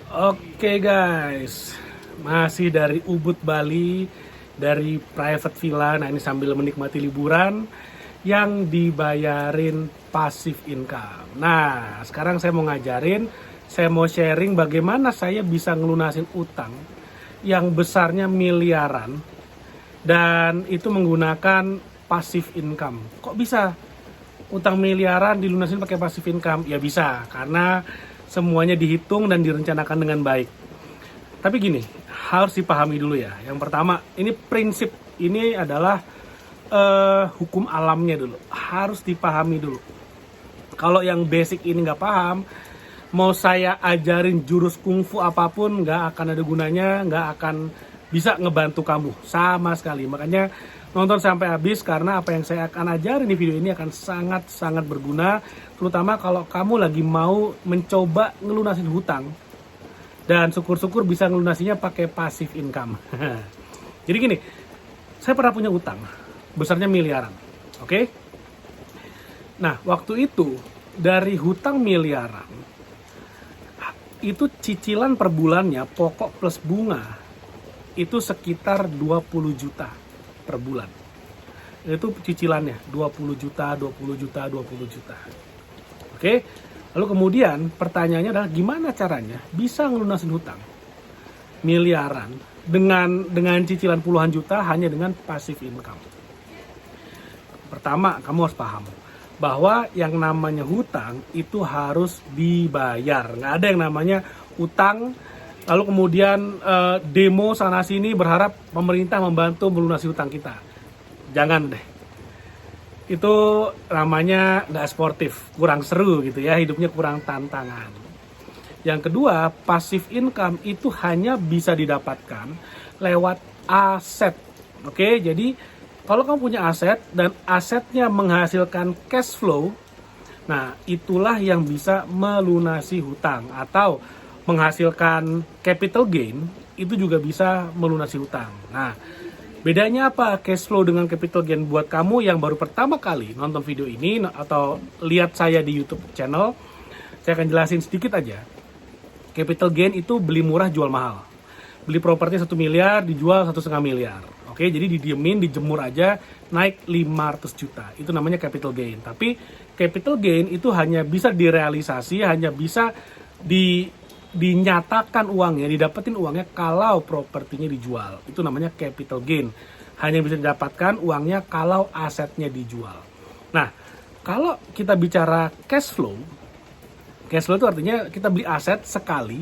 Oke guys, masih dari Ubud Bali, dari private villa. Nah ini sambil menikmati liburan yang dibayarin passive income. Nah sekarang saya mau sharing bagaimana saya bisa ngelunasin utang yang besarnya miliaran dan itu menggunakan passive income. Kok bisa utang miliaran dilunasin pakai passive income? Ya bisa, karena semuanya dihitung dan direncanakan dengan baik. Tapi gini, harus dipahami dulu ya. Yang pertama, ini prinsip, ini adalah hukum alamnya dulu. Harus dipahami dulu. Kalau yang basic ini nggak paham, mau saya ajarin jurus kungfu apapun, nggak akan ada gunanya, nggak akan bisa ngebantu kamu sama sekali. Makanya nonton sampai habis, karena apa yang saya akan ajarin di video ini akan sangat-sangat berguna, terutama kalau kamu lagi mau mencoba ngelunasin hutang dan syukur-syukur bisa ngelunasinya pakai passive income. Jadi gini, saya pernah punya utang besarnya miliaran, oke? Nah, waktu itu dari hutang miliaran itu cicilan per bulannya pokok plus bunga itu sekitar 20 juta per bulan. Itu cicilannya 20 juta. Oke. Lalu kemudian pertanyaannya adalah gimana caranya bisa ngelunasin hutang miliaran dengan cicilan puluhan juta hanya dengan passive income. Pertama, kamu harus paham bahwa yang namanya hutang itu harus dibayar. Nggak ada yang namanya utang lalu kemudian demo sana sini berharap pemerintah membantu melunasi hutang kita. Jangan deh. Itu namanya nggak sportif, kurang seru gitu ya, hidupnya kurang tantangan. Yang kedua, passive income itu hanya bisa didapatkan lewat aset. Oke, jadi kalau kamu punya aset dan asetnya menghasilkan cash flow, nah itulah yang bisa melunasi hutang, atau menghasilkan capital gain itu juga bisa melunasi hutang. Nah, bedanya apa cash flow dengan capital gain buat kamu yang baru pertama kali nonton video ini atau lihat saya di YouTube channel? Saya akan jelasin sedikit aja. Capital gain itu beli murah jual mahal. Beli properti 1 miliar dijual 1,5 miliar. Oke, jadi didiemin, dijemur aja naik 500 juta. Itu namanya capital gain. Tapi capital gain itu hanya bisa direalisasi, hanya bisa dinyatakan uangnya, didapetin uangnya kalau propertinya dijual. Itu namanya capital gain. Hanya bisa didapatkan uangnya kalau asetnya dijual. Nah, kalau kita bicara cash flow itu artinya kita beli aset sekali,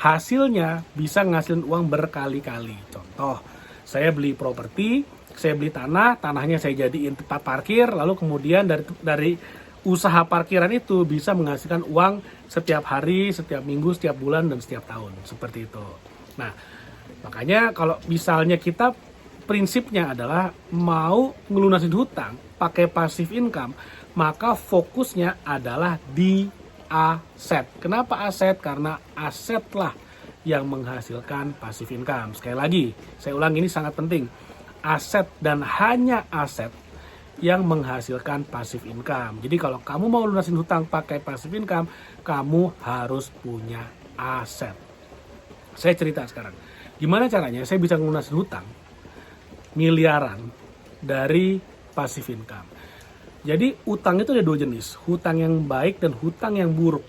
hasilnya bisa ngasilin uang berkali-kali. Contoh, saya beli properti, saya beli tanahnya saya jadiin tempat parkir, lalu kemudian dari usaha parkiran itu bisa menghasilkan uang setiap hari, setiap minggu, setiap bulan, dan setiap tahun. Seperti itu. Nah, makanya kalau misalnya kita prinsipnya adalah mau ngelunasin hutang pakai passive income, maka fokusnya adalah di aset. Kenapa aset? Karena asetlah yang menghasilkan passive income. Sekali lagi, saya ulang, ini sangat penting. Aset dan hanya aset yang menghasilkan passive income. Jadi kalau kamu mau lunasin hutang pakai passive income, kamu harus punya aset. Saya cerita sekarang. Gimana caranya saya bisa ngelunasin hutang miliaran dari passive income. Jadi utang itu ada dua jenis, hutang yang baik dan hutang yang buruk.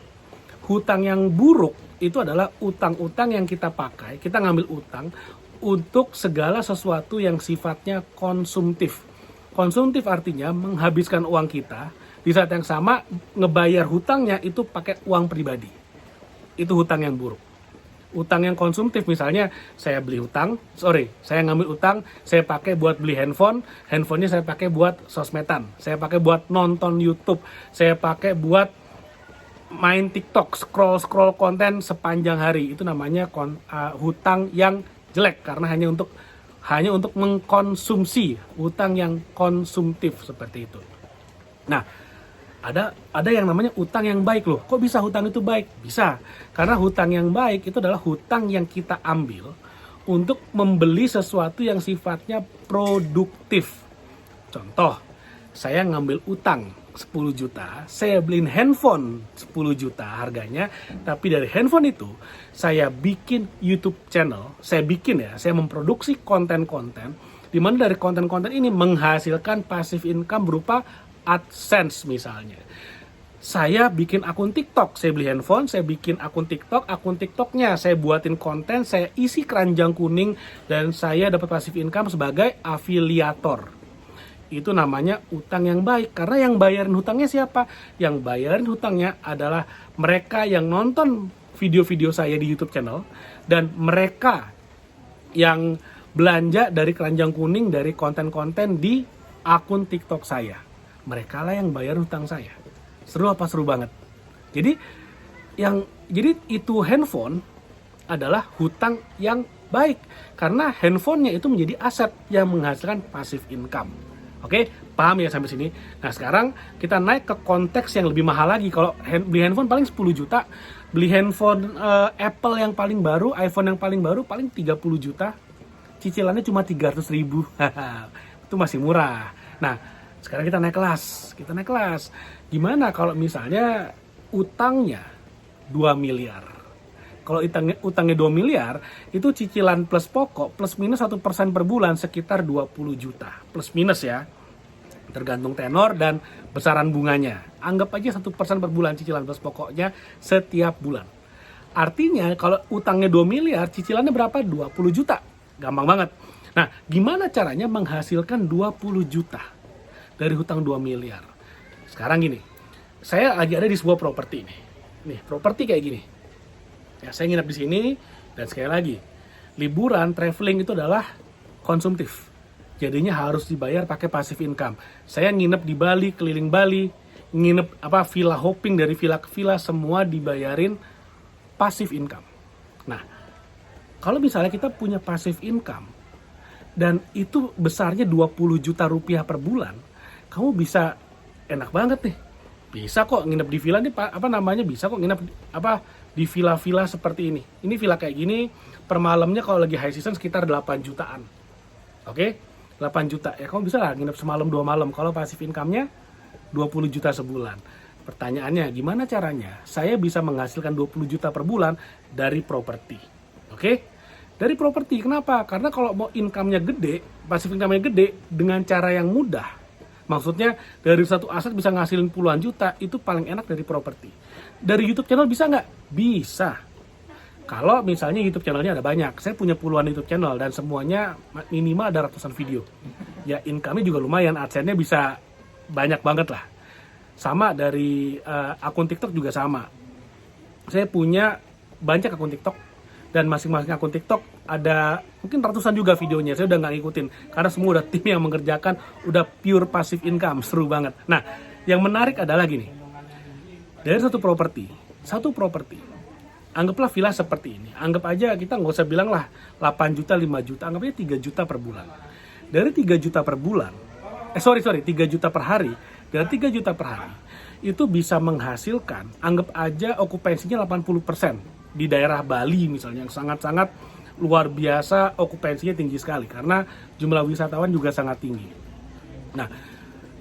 Hutang yang buruk itu adalah utang-utang yang kita pakai, kita ngambil utang untuk segala sesuatu yang sifatnya konsumtif. Konsumtif artinya menghabiskan uang kita, di saat yang sama ngebayar hutangnya itu pakai uang pribadi. Itu hutang yang buruk. Utang yang konsumtif misalnya saya ngambil utang, saya pakai buat beli handphonenya saya pakai buat sosmedan, saya pakai buat nonton YouTube, saya pakai buat main TikTok, scroll konten sepanjang hari. Itu namanya hutang yang jelek karena hanya untuk mengkonsumsi, hutang yang konsumtif seperti itu. Nah, ada yang namanya utang yang baik loh. Kok bisa hutang itu baik? Bisa. Karena hutang yang baik itu adalah hutang yang kita ambil untuk membeli sesuatu yang sifatnya produktif. Contoh, saya ngambil utang 10 juta, saya beliin handphone 10 juta harganya, tapi dari handphone itu saya bikin YouTube channel, saya memproduksi konten-konten, di mana dari konten-konten ini menghasilkan passive income berupa AdSense misalnya. Saya bikin akun TikTok, saya beli handphone, saya bikin akun TikToknya saya buatin konten, saya isi keranjang kuning, dan saya dapat passive income sebagai afiliator. Itu namanya utang yang baik, karena yang bayarin hutangnya siapa? Yang bayarin hutangnya adalah mereka yang nonton video-video saya di YouTube channel, dan mereka yang belanja dari keranjang kuning, dari konten-konten di akun TikTok saya. Mereka lah yang bayar hutang saya. Seru apa? Seru banget. Jadi itu handphone adalah hutang yang baik, karena handphonenya itu menjadi aset yang menghasilkan passive income. Oke, paham ya sampai sini? Nah, sekarang kita naik ke konteks yang lebih mahal lagi. Kalau beli handphone paling 10 juta, beli handphone Apple yang paling baru, iPhone yang paling baru paling 30 juta. Cicilannya cuma 300 ribu. Itu masih murah. Nah, sekarang kita naik kelas. Gimana kalau misalnya utangnya 2 miliar? Kalau utangnya 2 miliar, itu cicilan plus pokok plus minus 1% per bulan sekitar 20 juta. Plus minus ya. Tergantung tenor dan besaran bunganya. Anggap aja 1% per bulan cicilan plus pokoknya setiap bulan. Artinya kalau utangnya 2 miliar, cicilannya berapa? 20 juta. Gampang banget. Nah, gimana caranya menghasilkan 20 juta dari hutang 2 miliar? Sekarang gini, saya lagi ada di sebuah properti nih. Nih, properti kayak gini. Ya, saya nginep di sini, dan sekali lagi, liburan, traveling itu adalah konsumtif. Jadinya harus dibayar pakai passive income. Saya nginep di Bali, keliling Bali, nginep villa hopping dari villa ke villa, semua dibayarin passive income. Nah, kalau misalnya kita punya passive income dan itu besarnya 20 juta rupiah per bulan, kamu bisa enak banget nih. Bisa kok nginep di villa nih, bisa kok nginep di villa-villa seperti ini. Ini villa kayak gini, per malamnya kalau lagi high season sekitar 8 jutaan. Oke? 8 juta. Ya kamu bisa lah nginep semalam 2 malam kalau passive income-nya 20 juta sebulan. Pertanyaannya, gimana caranya saya bisa menghasilkan 20 juta per bulan dari properti? Oke? Dari properti, kenapa? Karena kalau mau income-nya gede, passive income-nya gede, dengan cara yang mudah. Maksudnya dari satu aset bisa ngasilin puluhan juta, itu paling enak dari properti. Dari YouTube channel bisa nggak? Bisa. Kalau misalnya YouTube channelnya ada banyak, saya punya puluhan YouTube channel dan semuanya minimal ada ratusan video. Ya income-nya juga lumayan, AdSense-nya bisa banyak banget lah. Sama dari akun TikTok juga sama. Saya punya banyak akun TikTok, dan masing-masing akun TikTok ada mungkin ratusan juga videonya. Saya udah nggak ngikutin karena semua udah tim yang mengerjakan, udah pure passive income, seru banget. Nah, yang menarik adalah gini, dari satu properti, anggaplah villa seperti ini, anggap aja kita nggak usah bilang lah 8 juta, 5 juta, anggap aja 3 juta per bulan. Dari 3 juta per bulan, 3 juta per hari, dari 3 juta per hari, itu bisa menghasilkan, anggap aja okupansinya 80%. Di daerah Bali misalnya, yang sangat-sangat luar biasa, okupansinya tinggi sekali karena jumlah wisatawan juga sangat tinggi. Nah,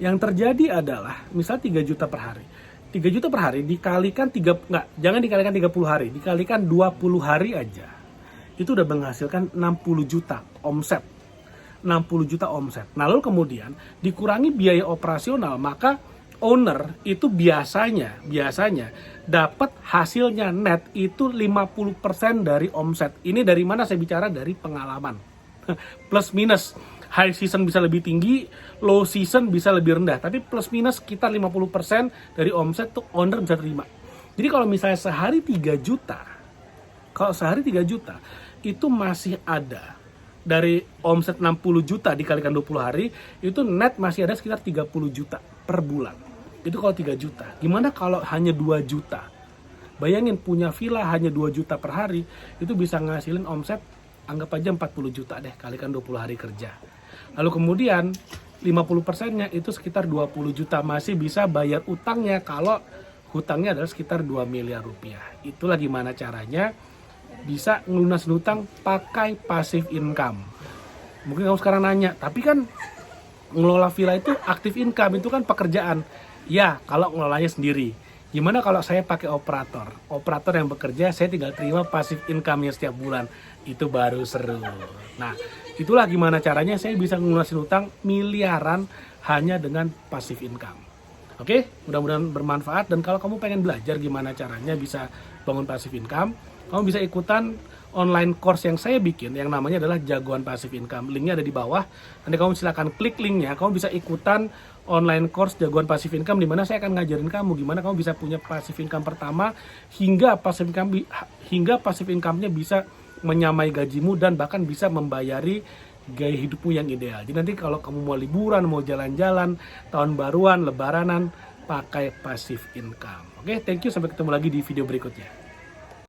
yang terjadi adalah misal 3 juta per hari. 3 juta per hari dikalikan jangan dikalikan 30 hari, dikalikan 20 hari aja. Itu udah menghasilkan 60 juta omset. 60 juta omset. Nah, lalu kemudian dikurangi biaya operasional, maka owner itu biasanya dapat hasilnya net itu 50% dari omset. Ini dari mana saya bicara? Dari pengalaman. Plus minus. High season bisa lebih tinggi, low season bisa lebih rendah. Tapi plus minus sekitar 50% dari omset tuh owner bisa terima. Jadi kalau misalnya sehari 3 juta, itu masih ada. Dari omset 60 juta dikalikan 20 hari, itu net masih ada sekitar 30 juta per bulan. Itu kalau 3 juta. Gimana kalau hanya 2 juta? Bayangin punya villa hanya 2 juta per hari, itu bisa ngasilin omset, anggap aja 40 juta deh, kalikan 20 hari kerja. Lalu kemudian 50%-nya itu sekitar 20 juta, masih bisa bayar utangnya kalau hutangnya adalah sekitar 2 miliar rupiah. Itulah gimana caranya bisa ngelunasin hutang pakai passive income. Mungkin kamu sekarang nanya, tapi kan ngelola villa itu active income, itu kan pekerjaan. Ya, kalau ngelolanya sendiri. Gimana kalau saya pakai operator? Operator yang bekerja, saya tinggal terima passive income-nya setiap bulan. Itu baru seru. Nah, itulah gimana caranya saya bisa ngelunasin utang miliaran hanya dengan passive income. Oke, mudah-mudahan bermanfaat. Dan kalau kamu pengen belajar gimana caranya bisa bangun passive income, kamu bisa ikutan online course yang saya bikin yang namanya adalah Jagoan Passive Income. Linknya ada di bawah. Nanti kamu silahkan klik linknya. Kamu bisa ikutan online course Jagoan Passive Income di mana saya akan ngajarin kamu gimana kamu bisa punya passive income pertama hingga passive income-nya bisa menyamai gajimu dan bahkan bisa membayari gaya hidupmu yang ideal. Jadi nanti kalau kamu mau liburan, mau jalan-jalan, tahun baruan, lebaranan, pakai passive income. Oke, thank you. Sampai ketemu lagi di video berikutnya.